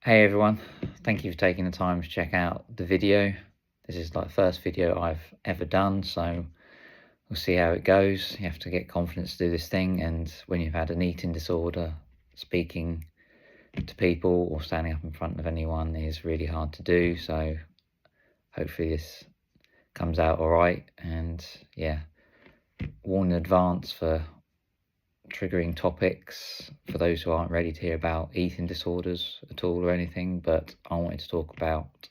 Hey everyone, thank you for taking the time to check out the video. This is like the first video I've ever done, so we'll see how it goes. You have to get confidence to do this thing, and when you've had an eating disorder, speaking to people or standing up in front of anyone is really hard to do, so hopefully this comes out alright. And yeah, warn in advance for triggering topics for those who aren't ready to hear about eating disorders at all or anything, but I wanted to talk about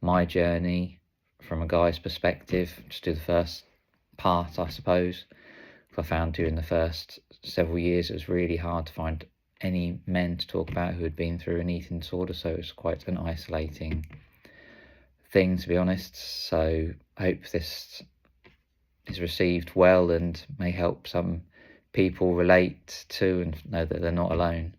my journey from a guy's perspective. Just do the first part, I suppose. I found during the first several years it was really hard to find any men to talk about who had been through an eating disorder, so it was quite an isolating thing, to be honest. So I hope this is received well and may help some people relate to and know that they're not alone.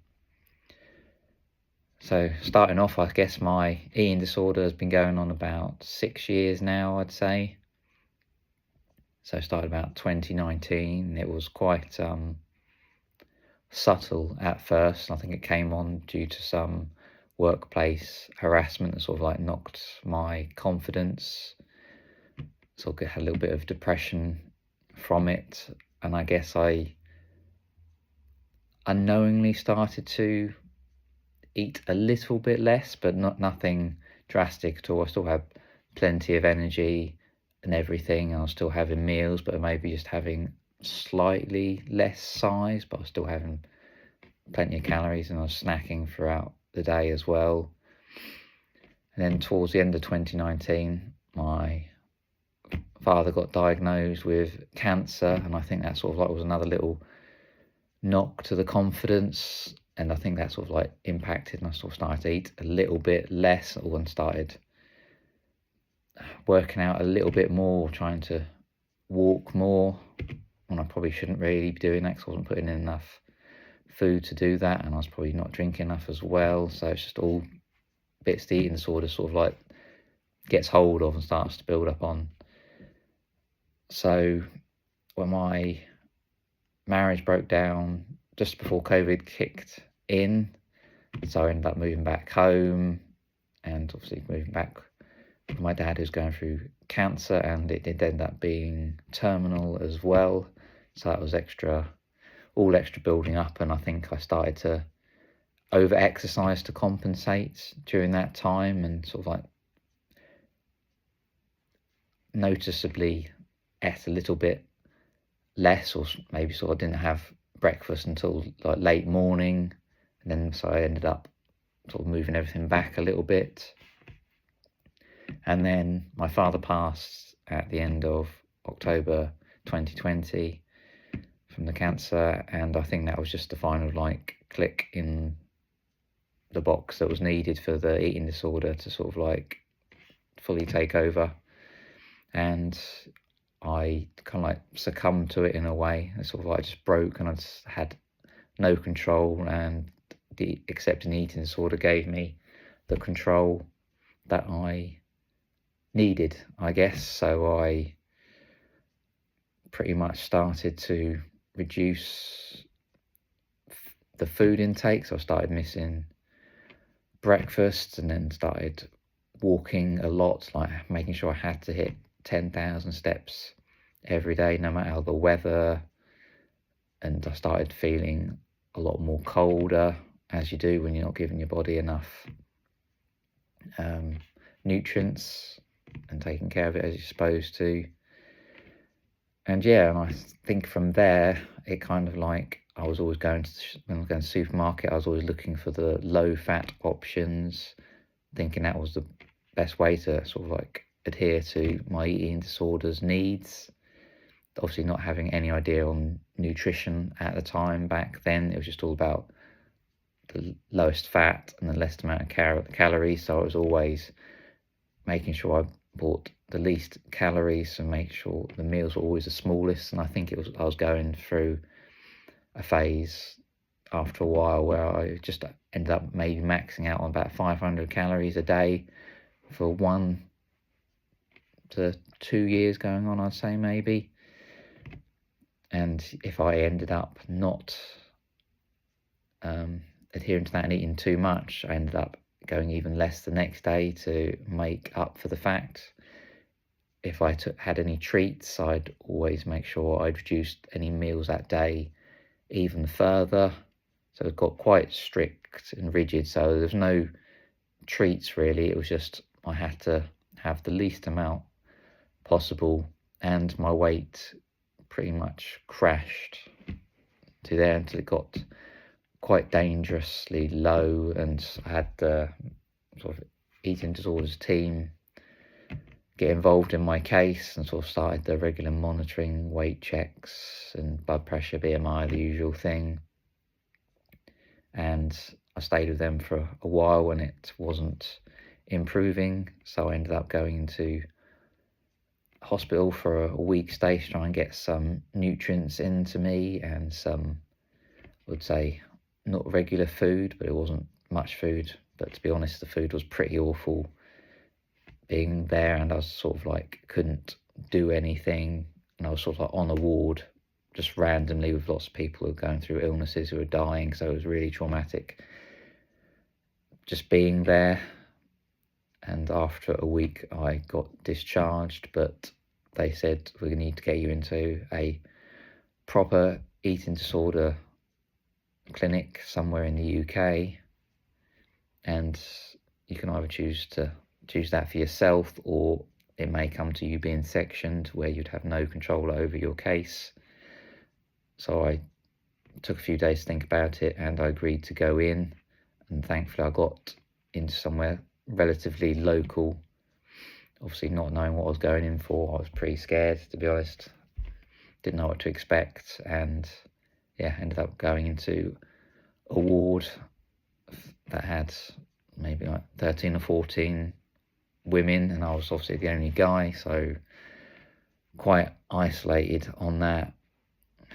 So starting off, I guess my eating disorder has been going on about 6 years now, I'd say. So I started about 2019. It was quite subtle at first. I think it came on due to some workplace harassment that sort of like knocked my confidence. So I had a little bit of depression from it, and I guess I unknowingly started to eat a little bit less, but nothing drastic at all. I still had plenty of energy and everything. I was still having meals, but maybe just having slightly less size, but I was still having plenty of calories, and I was snacking throughout the day as well. And then towards the end of 2019, my father got diagnosed with cancer, and I think that sort of like was another little knock to the confidence, and I think that sort of like impacted, and I sort of started to eat a little bit less, and started working out a little bit more, trying to walk more when I probably shouldn't really be doing that because I wasn't putting in enough food to do that, and I was probably not drinking enough as well. So it's just all bits the eating disorder sort of like gets hold of and starts to build up on. So when my marriage broke down just before COVID kicked in, so I ended up moving back home, and obviously moving back with my dad who's going through cancer, and it did end up being terminal as well. So that was all extra building up, and I think I started to over exercise to compensate during that time, and sort of like noticeably ate a little bit less, or maybe sort of didn't have breakfast until like late morning, and then so I ended up sort of moving everything back a little bit. And then my father passed at the end of October 2020 from the cancer, and I think that was just the final like click in the box that was needed for the eating disorder to sort of like fully take over. And I kind of like succumbed to it in a way. It sort of like just broke, and I just had no control, and the accepting the eating disorder gave me the control that I needed, I guess. So I pretty much started to reduce the food intake. So I started missing breakfast, and then started walking a lot, like making sure I had to hit 10,000 steps every day, no matter the weather. And I started feeling a lot more colder, as you do when you're not giving your body enough nutrients and taking care of it as you're supposed to. And yeah, and I think from there, it kind of like, I was always when I was going to the supermarket, I was always looking for the low-fat options, thinking that was the best way to sort of like adhere to my eating disorder's needs. Obviously not having any idea on nutrition at the time. Back then, it was just all about the lowest fat and the least amount of calories. So I was always making sure I bought the least calories and make sure the meals were always the smallest. And I think I was going through a phase after a while where I just ended up maybe maxing out on about 500 calories a day for 1 to 2 years going on, I'd say, maybe. And if I ended up not adhering to that and eating too much, I ended up going even less the next day to make up for the fact. If I had any treats, I'd always make sure I'd reduced any meals that day even further. So it got quite strict and rigid. So there's no treats really. It was just I had to have the least amount possible, and my weight pretty much crashed to there until it got quite dangerously low, and I had the sort of eating disorders team get involved in my case and sort of started the regular monitoring, weight checks and blood pressure, BMI, the usual thing. And I stayed with them for a while and it wasn't improving, so I ended up going into hospital for a week stay to try and get some nutrients into me and some, I would say, not regular food, but it wasn't much food. But to be honest, the food was pretty awful being there, and I was sort of like couldn't do anything, and I was sort of like on a ward just randomly with lots of people who were going through illnesses, who were dying, so it was really traumatic just being there. And after a week I got discharged, but they said we need to get you into a proper eating disorder clinic somewhere in the UK, and you can either choose that for yourself, or it may come to you being sectioned where you'd have no control over your case. So I took a few days to think about it and I agreed to go in, and thankfully I got into somewhere relatively local. Obviously not knowing what I was going in for, I was pretty scared, to be honest. Didn't know what to expect, and yeah, ended up going into a ward that had maybe like 13 or 14 women, and I was obviously the only guy, so quite isolated on that.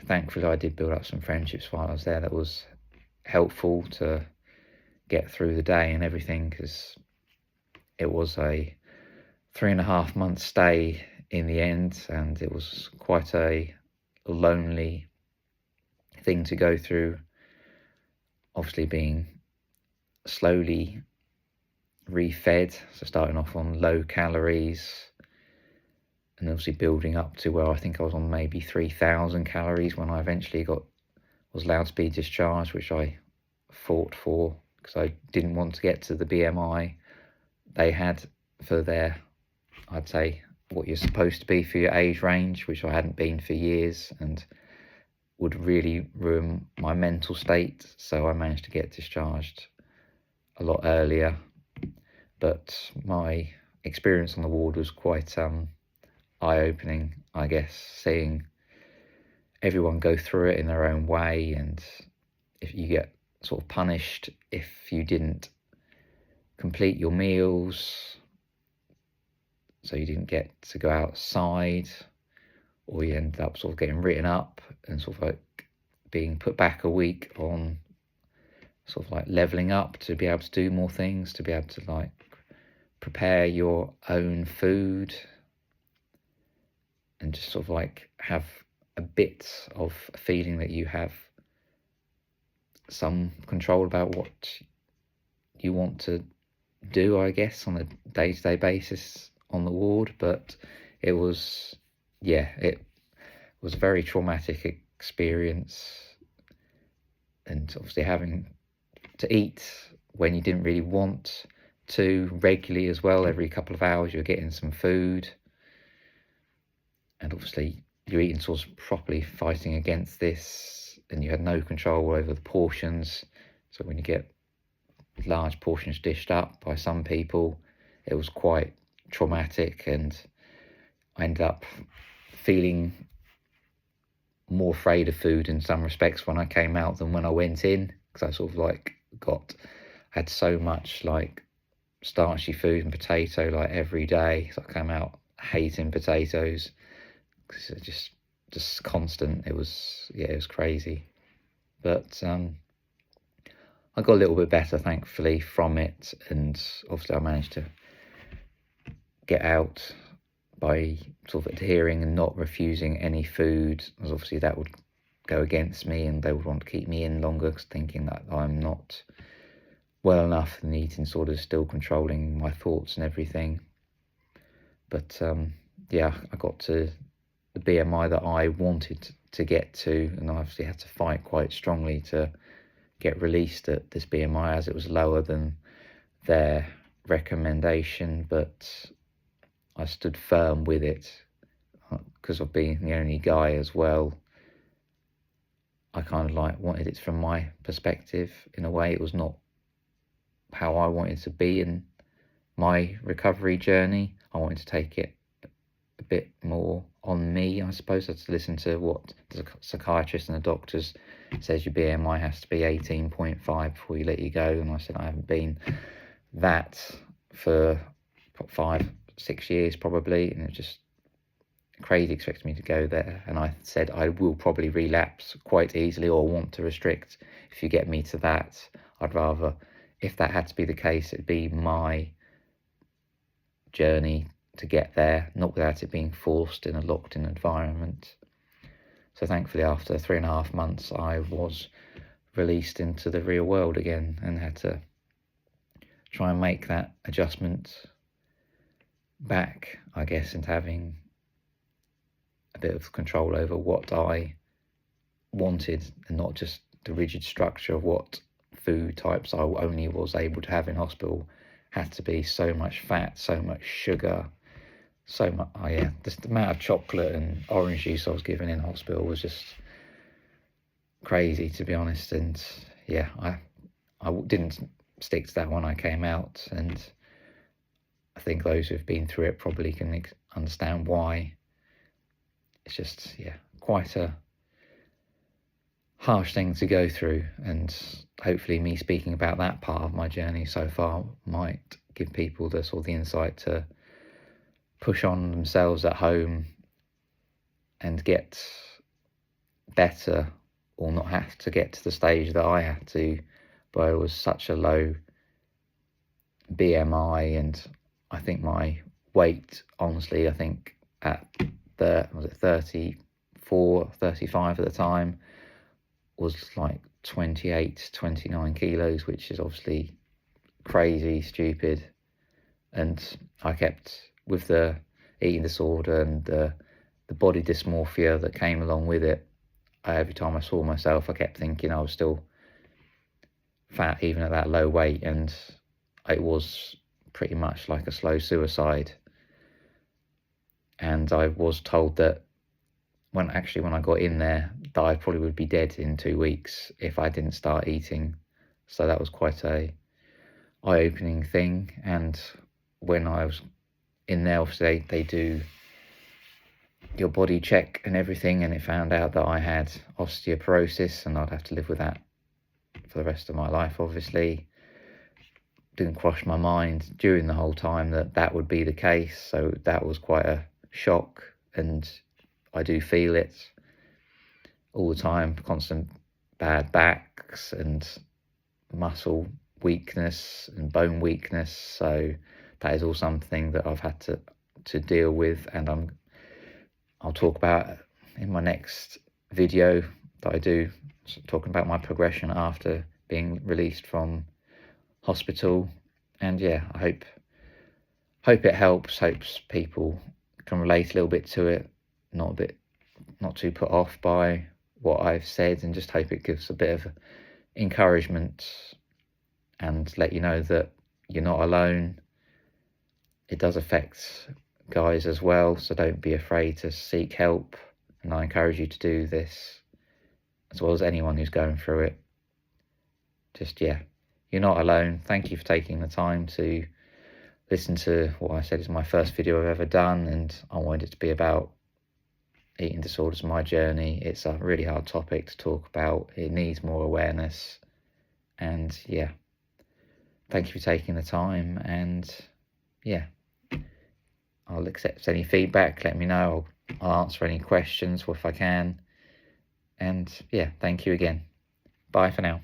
Thankfully I did build up some friendships while I was there that was helpful to get through the day and everything, because it was a 3.5 month stay in the end, and it was quite a lonely thing to go through, obviously being slowly refed, so starting off on low calories and obviously building up to where I think I was on maybe 3,000 calories when I eventually was allowed to be discharged, which I fought for because I didn't want to get to the BMI they had for their, I'd say, what you're supposed to be for your age range, which I hadn't been for years, and would really ruin my mental state. So I managed to get discharged a lot earlier. But my experience on the ward was quite eye-opening, I guess, seeing everyone go through it in their own way, and if you get sort of punished if you didn't complete your meals, so you didn't get to go outside, or you ended up sort of getting written up and sort of like being put back a week on sort of like leveling up to be able to do more things, to be able to like prepare your own food and just sort of like have a bit of a feeling that you have some control about what you want to do, I guess, on a day-to-day basis on the ward. But it was a very traumatic experience, and obviously having to eat when you didn't really want to regularly as well. Every couple of hours you're getting some food, and obviously you're eating sort of properly, fighting against this, and you had no control over the portions. So when you get large portions dished up by some people, it was quite traumatic, and I ended up feeling more afraid of food in some respects when I came out than when I went in, because I sort of like had so much like starchy food and potato like every day, so I came out hating potatoes because it's just constant. It was crazy, but I got a little bit better thankfully from it, and obviously I managed to get out by sort of adhering and not refusing any food, because obviously that would go against me and they would want to keep me in longer, thinking that I'm not well enough, and the eating disorder still controlling my thoughts and everything. But yeah, I got to the BMI that I wanted to get to, and I obviously had to fight quite strongly to get released at this BMI, as it was lower than their recommendation, but I stood firm with it because of being the only guy as well. I kind of like wanted it from my perspective. In a way, it was not how I wanted to be in my recovery journey. I wanted to take it a bit more on me, I suppose. I had to listen to what the psychiatrist and the doctors says your BMI has to be 18.5 before you let you go. And I said I haven't been that for 5-6 years probably, and it's just crazy expecting me to go there. And I said I will probably relapse quite easily or want to restrict if you get me to that. I'd rather, if that had to be the case, it'd be my journey to get there, not without it being forced in a locked-in environment. So thankfully, after 3.5 months, I was released into the real world again and had to try and make that adjustment back, I guess, into having a bit of control over what I wanted and not just the rigid structure of what food types I only was able to have in hospital. Had to be so much fat, so much sugar, so much, just the amount of chocolate and orange juice I was given in hospital was just crazy, to be honest. And yeah, I didn't stick to that when I came out, and I think those who've been through it probably can understand why. It's just, yeah, quite a harsh thing to go through, and hopefully me speaking about that part of my journey so far might give people the sort of the insight to push on themselves at home and get better, or not have to get to the stage that I had to, where it was such a low BMI. And I think my weight, honestly, I think at was it 34, 35 at the time, was like 28, 29 kilos, which is obviously crazy, stupid. And I kept, with the eating disorder and the body dysmorphia that came along with it, every time I saw myself, I kept thinking I was still fat even at that low weight, and it was pretty much like a slow suicide. And I was told that when I got in there, that I probably would be dead in 2 weeks if I didn't start eating. So that was quite a eye-opening thing. And when I was in there, obviously they do your body check and everything, and it found out that I had osteoporosis, and I'd have to live with that for the rest of my life, obviously. Didn't cross my mind during the whole time that would be the case, so that was quite a shock, and I do feel it all the time, constant bad backs and muscle weakness and bone weakness. So that is all something that I've had to deal with, and I'll talk about in my next video that I do, talking about my progression after being released from hospital. And yeah, I hope it helps, hopes people can relate a little bit to it, not too put off by what I've said, and just hope it gives a bit of encouragement and let you know that you're not alone. It does affect guys as well, so don't be afraid to seek help, and I encourage you to do this, as well as anyone who's going through it. Just, yeah, you're not alone. Thank you for taking the time to listen to what I said is my first video I've ever done, and I wanted it to be about eating disorders, my journey. It's a really hard topic to talk about. It needs more awareness, and yeah, thank you for taking the time. And yeah, I'll accept any feedback. Let me know. I'll answer any questions if I can. And yeah, thank you again. Bye for now.